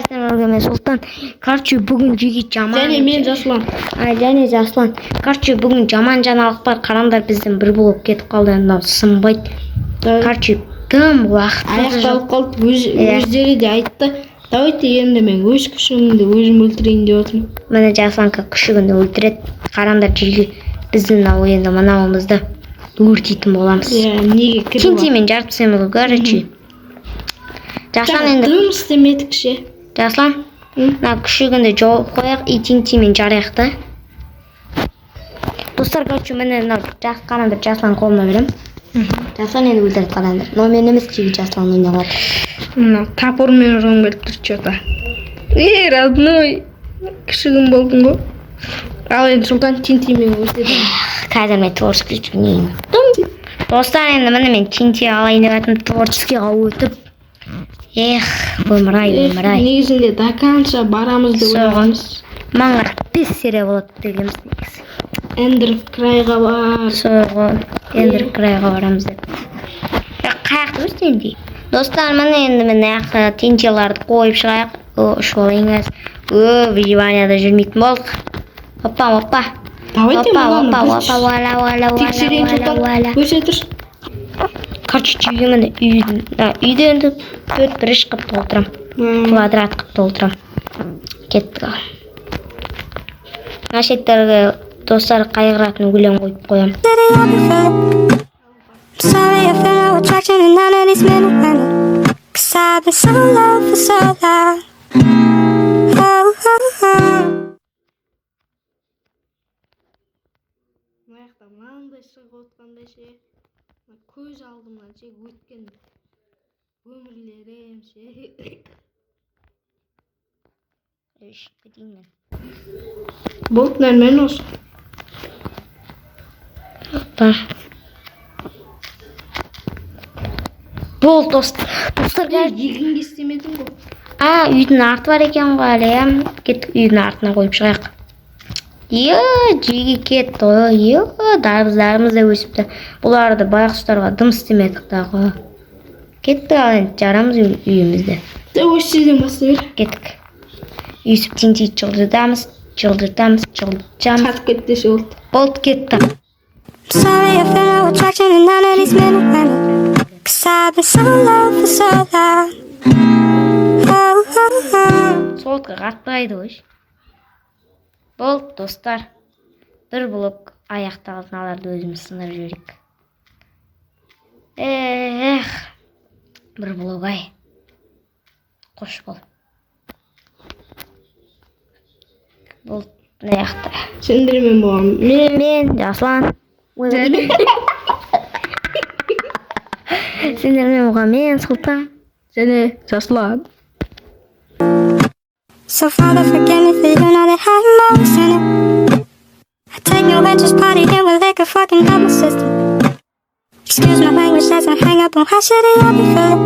достар, мен Султан. Короче, бүгін жеге жаман. Және мен Жаслан. Және Жаслан. Короче, бүгін жаман жаңалық бар. Қараңдар, біздің бір болып кетіп қалды. Мынау сынбайды. Короче, тым уақыт аяқталып қалды. Өздері де айтты. Давайте енді мен өз күшімді өзім өлтірейін деп отырмын. Міне Жасланка күшігінді өлтіреді. Қараңдар, жеге біздің енді мынауымызды өртейтін боламыз. Неге кіріп Тинтимен жарып тастаймыз, короче. Жаслан енді дым істемедік ше. Жаслан, мына күшігінді жауып қояқ, Тинтимен жарайық та. Достар, короче, міне қараңдар, Жаслан қолына берем. Жаслан енді өлтірді, қараңдар. Но мен емес, жеге Жаслан ойнап отыр. Тапырмен ұрғым келіп тұр что-то. Родной. Кішігім болдың ғой. Ал енді Султан Тинтимен өлтірді. Қазір мен творческий ойнайын. Достар, енді міне мен Тинти алайын деп жатырмын, творческийға өтіп. Өмір-ай. Негізінде до конца барамыз деп ойлағанбыз. Маңға 5 серия болады дегенбіз негізі. Эндер крайға бар. Соғы Эндер крайға барамыз деп. Қаяқты өз Тинти? Достар, міне енді мен Тинтиларды қойып шығайық. Шолайыңыз. Выживанияда жүрмейтін болдық. Опа. Давайте Опа. Тексерейін Султан. Өсе тұр. Короче, жеге міне үйде енді 4 біріш қып толтырам. Квадрат қып толтырам. Кеттік ал. Нашеттерге достар қайғыратын өлең қойып қоям. Sorry, I feel no attraction and none of these men are running. 'Cause I've been so low for so long. Маяқта мынандай шығып отқандай ше. Көз алдымнан ше өткен өмірлерім ше. Кетейін. Болды, нормально осы. Бол достар, Егінге істемедің ғой. Үйдің арты бар екен ғой әлі. Кеттік үйдің артына қойып шығайық. Жеге кетті ғой. Дарбыздарымыз да өсіпті. Бұларды байқұстарға дым істемедік дағы. Кеттік ал енді жарамыз үйімізді. Осы жерден баста бер. Кеттік. Үйсіп Тинти жылдыртамыз. Қатып кетті ше болды. Болды, кетті. Sorry, I feel no attraction and none of these men are running. 'Cause I've been so low for so long. Солтқа қатпайды ғой. Болды, достар. Бір блок аяқталатын аларды өзіміз сынып жүрек. Бір блок ай. Қош бол. Болды, аяқта. Сендермен болам. Мен Жаслан. Сендермен болған мен Султан. Және Жаслан. So Father, forgive me for you know that I'm always in it. I take no ventures, party in with like a fucking double system. Excuse my language as I hang up on how shitty I be feeling.